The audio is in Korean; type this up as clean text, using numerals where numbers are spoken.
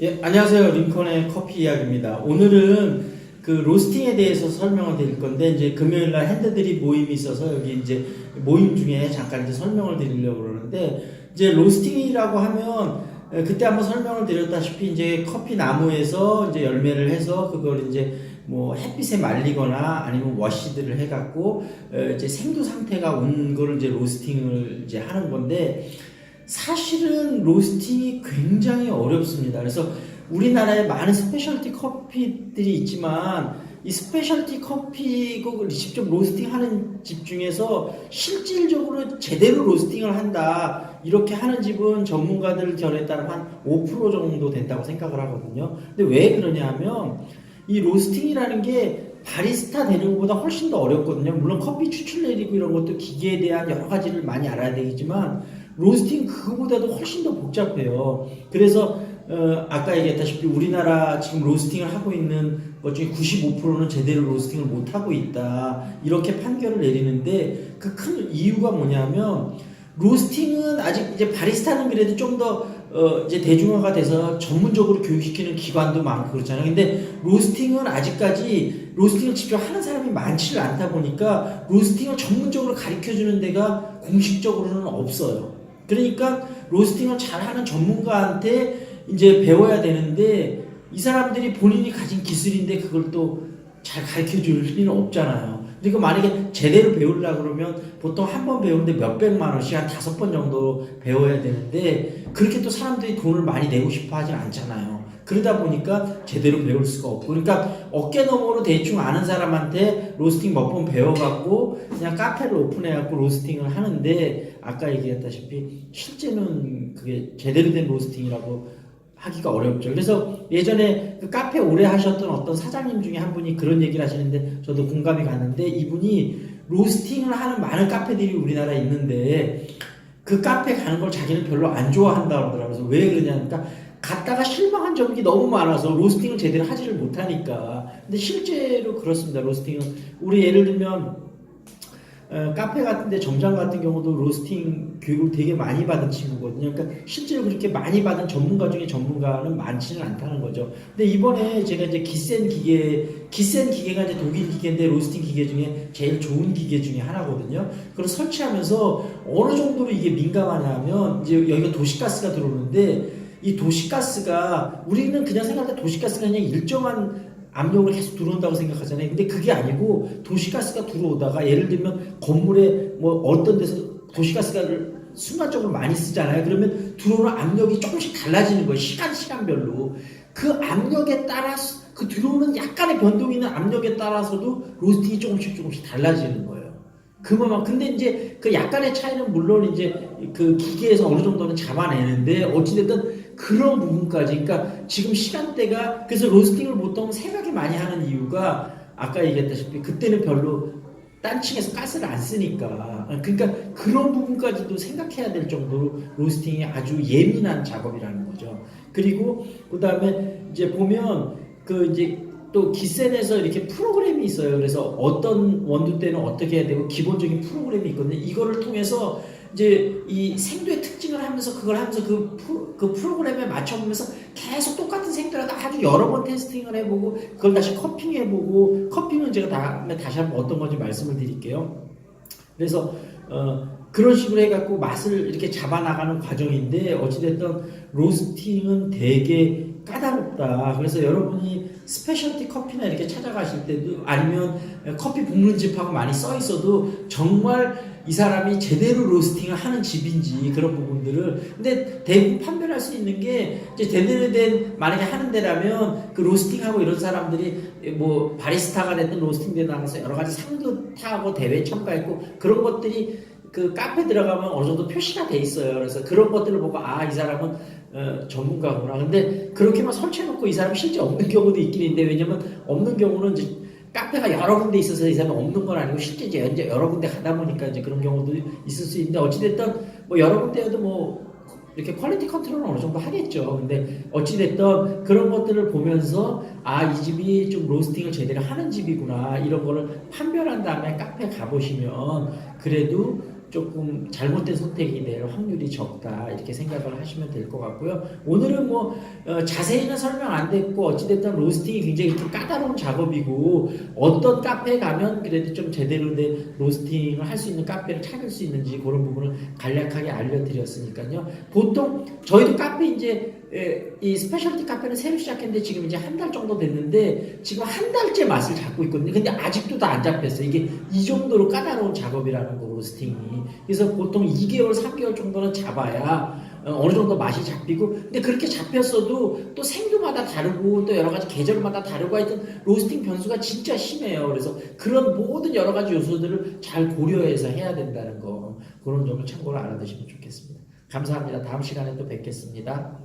예, 안녕하세요. 링컨의 커피 이야기입니다. 오늘은 그 로스팅에 대해서 설명을 드릴 건데, 이제 금요일 날 핸드드립 모임이 있어서 여기 이제 모임 중에 잠깐 이제 설명을 드리려고 그러는데, 이제 로스팅이라고 하면 그때 한번 설명을 드렸다시피 이제 커피 나무에서 이제 열매를 해서 그걸 이제 뭐 햇빛에 말리거나 아니면 워시드를 해갖고 이제 생두 상태가 온 거를 이제 로스팅을 이제 하는 건데, 사실은 로스팅이 굉장히 어렵습니다. 그래서 우리나라에 많은 스페셜티 커피들이 있지만 이 스페셜티 커피를 직접 로스팅하는 집 중에서 실질적으로 제대로 로스팅을 한다 이렇게 하는 집은 전문가들 결에 따르면 한 5% 정도 된다고 생각을 하거든요. 근데 왜 그러냐 하면 이 로스팅이라는 게 바리스타 되는 것보다 훨씬 더 어렵거든요. 물론 커피 추출 내리고 이런 것도 기계에 대한 여러 가지를 많이 알아야 되겠지만 로스팅 그거보다도 훨씬 더 복잡해요. 그래서 아까 얘기했다시피 우리나라 지금 로스팅을 하고 있는 것 중에 95%는 제대로 로스팅을 못하고 있다 이렇게 판결을 내리는데, 그 큰 이유가 뭐냐면 로스팅은 아직 이제 바리스타는 그래도 좀 더 이제 대중화가 돼서 전문적으로 교육시키는 기관도 많고 그렇잖아요. 근데 로스팅은 아직까지 로스팅을 직접 하는 사람이 많지를 않다 보니까 로스팅을 전문적으로 가르쳐주는 데가 공식적으로는 없어요. 그러니까 로스팅을 잘하는 전문가한테 이제 배워야 되는데, 이 사람들이 본인이 가진 기술인데 그걸 또 잘 가르쳐 줄 리는 없잖아요. 그러니까 만약에 제대로 배우려고 그러면 보통 한 번 배우는데 몇백만 원씩 한 5번 정도 배워야 되는데, 그렇게 또 사람들이 돈을 많이 내고 싶어 하진 않잖아요. 그러다 보니까 제대로 배울 수가 없고, 그러니까 어깨너머로 대충 아는 사람한테 로스팅 몇 번 배워갖고 그냥 카페를 오픈해갖고 로스팅을 하는데, 아까 얘기했다시피 실제는 그게 제대로 된 로스팅이라고 하기가 어렵죠. 그래서 예전에 그 카페 오래 하셨던 어떤 사장님 중에 한 분이 그런 얘기를 하시는데 저도 공감이 갔는데, 이분이 로스팅을 하는 많은 카페들이 우리나라에 있는데 그 카페 가는 걸 자기는 별로 안 좋아한다고 그러더라고요. 그래서 왜 그러냐니까 갔다가 실망한 점이 너무 많아서 로스팅을 제대로 하지를 못하니까. 근데 실제로 그렇습니다. 로스팅은 우리 예를 들면 카페 같은데 점장 같은 경우도 로스팅 교육을 되게 많이 받은 친구거든요. 그러니까 실제로 그렇게 많이 받은 전문가 중에 전문가는 많지는 않다는 거죠. 근데 이번에 제가 이제 기센 기계가 이제 독일 기계인데 로스팅 기계 중에 제일 좋은 기계 중에 하나거든요. 그걸 설치하면서 어느 정도로 이게 민감하냐면, 이제 여기가 도시가스가 들어오는데 이 도시가스가, 우리는 그냥 생각할 때 도시가스가 그냥 일정한 압력을 계속 들어온다고 생각하잖아요. 근데 그게 아니고 도시가스가 들어오다가 예를 들면 건물에 뭐 어떤 데서 도시가스를 순간적으로 많이 쓰잖아요. 그러면 들어오는 압력이 조금씩 달라지는 거예요. 시간별로. 그 압력에 따라서, 그 들어오는 약간의 변동이 있는 압력에 따라서도 로스팅이 조금씩 달라지는 거예요. 그만만. 근데 이제 그 약간의 차이는 물론 이제 그 기계에서 어느 정도는 잡아내는데, 어찌됐든 그런 부분까지, 그러니까 지금 시간대가, 그래서 로스팅을 보통 새벽에 많이 하는 이유가 아까 얘기했다시피 그때는 별로 딴 층에서 가스를 안 쓰니까. 그러니까 그런 부분까지도 생각해야 될 정도로 로스팅이 아주 예민한 작업이라는 거죠. 그리고 그 다음에 이제 보면 그 이제 또 기센에서 이렇게 프로그램이 있어요. 그래서 어떤 원두 때는 어떻게 해야 되고 기본적인 프로그램이 있거든요. 이거를 통해서 이제 이 생두의 특징을 하면서 그걸 하면서 그 프로그램에 맞춰보면서 계속 똑같은 생두라도 아주 여러 번 테스팅을 해보고 그걸 다시 커핑해보고, 커핑은 제가 다음에 다시 한번 어떤 건지 말씀을 드릴게요. 그래서 그런 식으로 해갖고 맛을 이렇게 잡아나가는 과정인데, 어찌됐든 로스팅은 되게 까다롭다. 그래서 여러분이 스페셜티 커피나 이렇게 찾아가실 때도, 아니면 커피 볶는 집하고 많이 써 있어도 정말 이 사람이 제대로 로스팅을 하는 집인지 그런 부분들을, 근데 대부분 판별할 수 있는 게 이제 제대로 된, 만약에 하는 데라면 그 로스팅하고 이런 사람들이 뭐 바리스타가 됐든 로스팅 대 나가서 여러 가지 상도 타고 대회 참가했고 그런 것들이 그 카페 들어가면 어느 정도 표시가 돼 있어요. 그래서 그런 것들을 보고 아, 이 사람은 전문가구나. 근데 그렇게만 설치해놓고 이 사람이 실제 없는 경우도 있긴 있는데, 왜냐면 없는 경우는 이제 카페가 여러 군데 있어서 이 사람이 없는 건 아니고 실제 이제 여러 군데 가다 보니까 이제 그런 경우도 있을 수 있는데, 어찌됐든 뭐 여러 군데여도 뭐 이렇게 퀄리티 컨트롤은 어느 정도 하겠죠. 근데 어찌됐든 그런 것들을 보면서 아, 이 집이 좀 로스팅을 제대로 하는 집이구나, 이런 거를 판별한 다음에 카페 가보시면 그래도 조금 잘못된 선택이 될 확률이 적다 이렇게 생각을 하시면 될 것 같고요. 오늘은 뭐 자세히는 설명 안 됐고 어찌됐든 로스팅이 굉장히 좀 까다로운 작업이고 어떤 카페에 가면 그래도 좀 제대로 된 로스팅을 할 수 있는 카페를 찾을 수 있는지 그런 부분을 간략하게 알려드렸으니까요. 보통 저희도 카페 이제 이 스페셜티 카페는 새로 시작했는데 지금 이제 한 달 정도 됐는데 지금 한 달째 맛을 잡고 있거든요. 근데 아직도 다 안 잡혔어요. 이게 이 정도로 까다로운 작업이라는 거 로스팅이. 그래서 보통 2개월, 3개월 정도는 잡아야 어느 정도 맛이 잡히고, 근데 그렇게 잡혔어도 또 생도마다 다르고 또 여러 가지 계절마다 다르고 하여튼 로스팅 변수가 진짜 심해요. 그래서 그런 모든 여러 가지 요소들을 잘 고려해서 해야 된다는 거, 그런 점을 참고로 알아두시면 좋겠습니다. 감사합니다. 다음 시간에 또 뵙겠습니다.